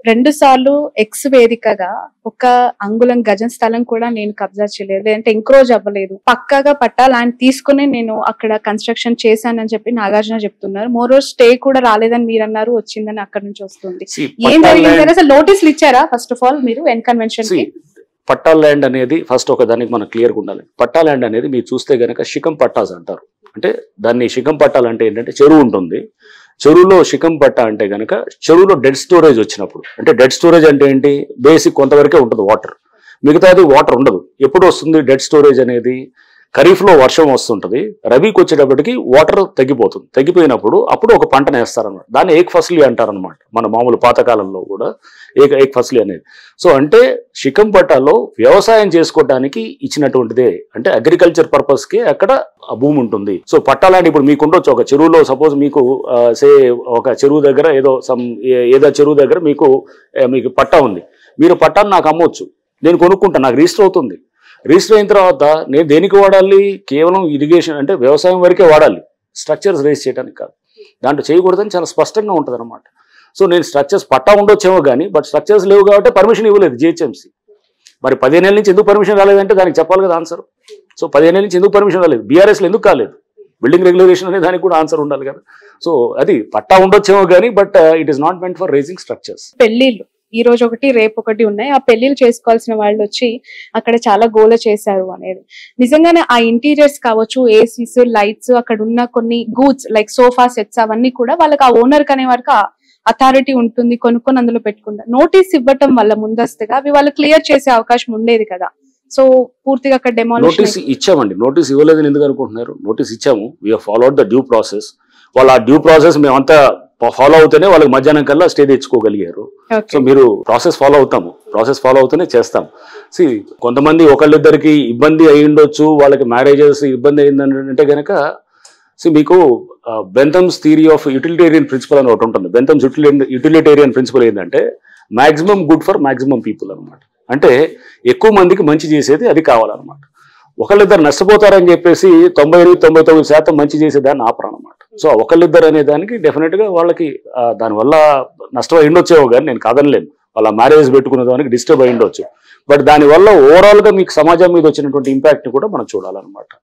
2 సార్లు ఎక్స్ వేదికగా ఒక అంగుళం గజం స్థలం కూడా నేను కబ్జా చేయలేదు, లేదంటే ఎంక్రోజ్ అవ్వలేదు. పక్కాగా పట్టా ల్యాండ్ తీసుకునే నేను అక్కడ కన్స్ట్రక్షన్ చేశానని చెప్పి నాగార్జున చెప్తున్నారు. మోరో స్టే కూడా రాలేదని మీరు అన్నారు, వచ్చిందని అక్కడ నుంచి వస్తుంది. ఏం జరిగింది? అసలు నోటీసులు ఇచ్చారా ఫస్ట్ ఆఫ్ ఆల్ మీరు ఎన్ కన్వెన్షన్ కి? పట్టా ల్యాండ్ అనేది ఫస్ట్ ఒక దానికి మనం క్లియర్గా ఉండాలి. పట్టా ల్యాండ్ అనేది మీరు చూస్తే గనక శిఖం పట్టాస్ అంటారు. అంటే దాన్ని శిఖం పట్టాలు అంటే ఏంటంటే చెరువు ఉంటుంది, చెరువులో శిఖం పట్ట అంటే గనక చెరువులో డెడ్ స్టోరేజ్ వచ్చినప్పుడు, అంటే డెడ్ స్టోరేజ్ అంటే ఏంటి, బేసిక్ కొంతవరకే ఉంటుంది వాటర్, మిగతాది వాటర్ ఉండదు. ఎప్పుడు వస్తుంది డెడ్ స్టోరేజ్ అనేది? ఖరీఫ్లో వర్షం వస్తుంటుంది, రబీకి వచ్చేటప్పటికి వాటర్ తగ్గిపోతుంది. తగ్గిపోయినప్పుడు అప్పుడు ఒక పంటను వేస్తారనమాట. దాన్ని ఏక్ ఫసలి అంటారనమాట. మన మామూలు పాతకాలంలో కూడా ఏక్ ఫసలి అనేది. సో అంటే శిఖం పట్టాలో వ్యవసాయం చేసుకోవడానికి ఇచ్చినటువంటిదే, అంటే అగ్రికల్చర్ పర్పస్కి అక్కడ ఆ భూమి ఉంటుంది. సో పట్టాలంటే ఇప్పుడు మీకు ఉండొచ్చు ఒక చెరువులో, సపోజ్ మీకు ఒక చెరువు దగ్గర ఏదో చెరువు దగ్గర మీకు పట్టా ఉంది, మీరు పట్టాను నాకు అమ్మవచ్చు, నేను కొనుక్కుంటాను, నాకు రిజిస్టర్ అవుతుంది. రిజిస్టర్ అయిన తర్వాత నేను దేనికి వాడాలి? కేవలం ఇరిగేషన్ అంటే వ్యవసాయం వరకే వాడాలి, స్ట్రక్చర్స్ రేస్ చేయడానికి కాదు. దాంట్లో చేయకూడదని చాలా స్పష్టంగా ఉంటుంది అనమాట. సో నేను స్ట్రక్చర్స్ పట్టా ఉండొచ్చేమో కానీ, బట్ స్ట్రక్చర్స్ లేవు కాబట్టి పర్మిషన్ ఇవ్వలేదు జిహెచ్ఎంసీ. మరి 15 ఏళ్ళ నుంచి ఎందుకు పర్మిషన్ రాలేదంటే దానికి చెప్పాలి కదా ఆన్సర్. సో 15 ఏళ్ళ నుంచి ఎందుకు పర్మిషన్ రాలేదు, బీఆర్ఎస్లో ఎందుకు కాలేదు, బిల్డింగ్ రెగ్యులేషన్ అనే దానికి కూడా ఆన్సర్ ఉండాలి కదా. సో అది పట్టా ఉండొచ్చేమో కానీ, but it is not meant for raising structures. పెళ్లిళ్ళు ఈ రోజు ఒకటి రేపు ఒకటి ఉన్నాయి. ఆ పెళ్లిళ్ళు చేసుకోవాల్సిన వాళ్ళు వచ్చి అక్కడ చాలా గోల చేశారు అనేది నిజంగానే. ఆ ఇంటీరియర్స్ కావచ్చు, ఏసీస్, లైట్స్, అక్కడ ఉన్న కొన్ని గూడ్స్ లైక్ సోఫా సెట్స్ అవన్నీ కూడా వాళ్ళకి ఆ ఓనర్ అనే వారికి అథారిటీ ఉంటుంది, కొనుక్కొని అందులో పెట్టుకుంటారు. నోటీస్ ఇవ్వటం వల్ల ముందస్తుగా అవి వాళ్ళు క్లియర్ చేసే అవకాశం ఉండేది కదా. సో పూర్తిగా అక్కడ నోటీస్ ఇచ్చామండి. నోటీస్ ఇవ్వలేదని ఎందుకు అనుకుంటున్నారు? నోటీస్ ఇచ్చాము, we have followed the due process. వాళ్ళు ఆ డ్యూ ప్రాసెస్ మేమంతా ఫాలో అవుతూనే వాళ్ళకి మధ్యాహ్నం కల్లా స్టే తెచ్చుకోగలిగారు. సో మీరు ప్రాసెస్ ఫాలో అవుతూనే చేస్తాం. సి కొంతమంది ఒకళ్ళిద్దరికి ఇబ్బంది అయి ఉండొచ్చు, వాళ్ళకి మ్యారేజెస్ ఇబ్బంది అయిందంటే కనుక మీకు బెంథమ్స్ థియరీ ఆఫ్ యూటిలిటేరియన్ ప్రిన్సిపల్ అని ఒకటి ఉంటుంది. బెంథమ్స్ యూటిలిటేరియన్ ప్రిన్సిపల్ ఏంటంటే maximum good for maximum people అనమాట. అంటే ఎక్కువ మందికి మంచి చేసేది అది కావాలన్నమాట. ఒకళ్ళిద్దరు నష్టపోతారని చెప్పేసి 99% మంచి చేసేదాన్ని ఆపరనమాట. సో ఒకళ్ళిద్దరు అనే దానికి డెఫినెట్గా వాళ్ళకి దానివల్ల నష్టం అయి ఉండొచ్చేవో కానీ నేను కాదనలేను. వాళ్ళ మ్యారేజ్ పెట్టుకునే దానికి డిస్టర్బ్ అయి ఉండొచ్చు, బట్ దానివల్ల ఓవరాల్గా మీకు సమాజం మీద వచ్చినటువంటి ఇంపాక్ట్ కూడా మనం చూడాలన్నమాట.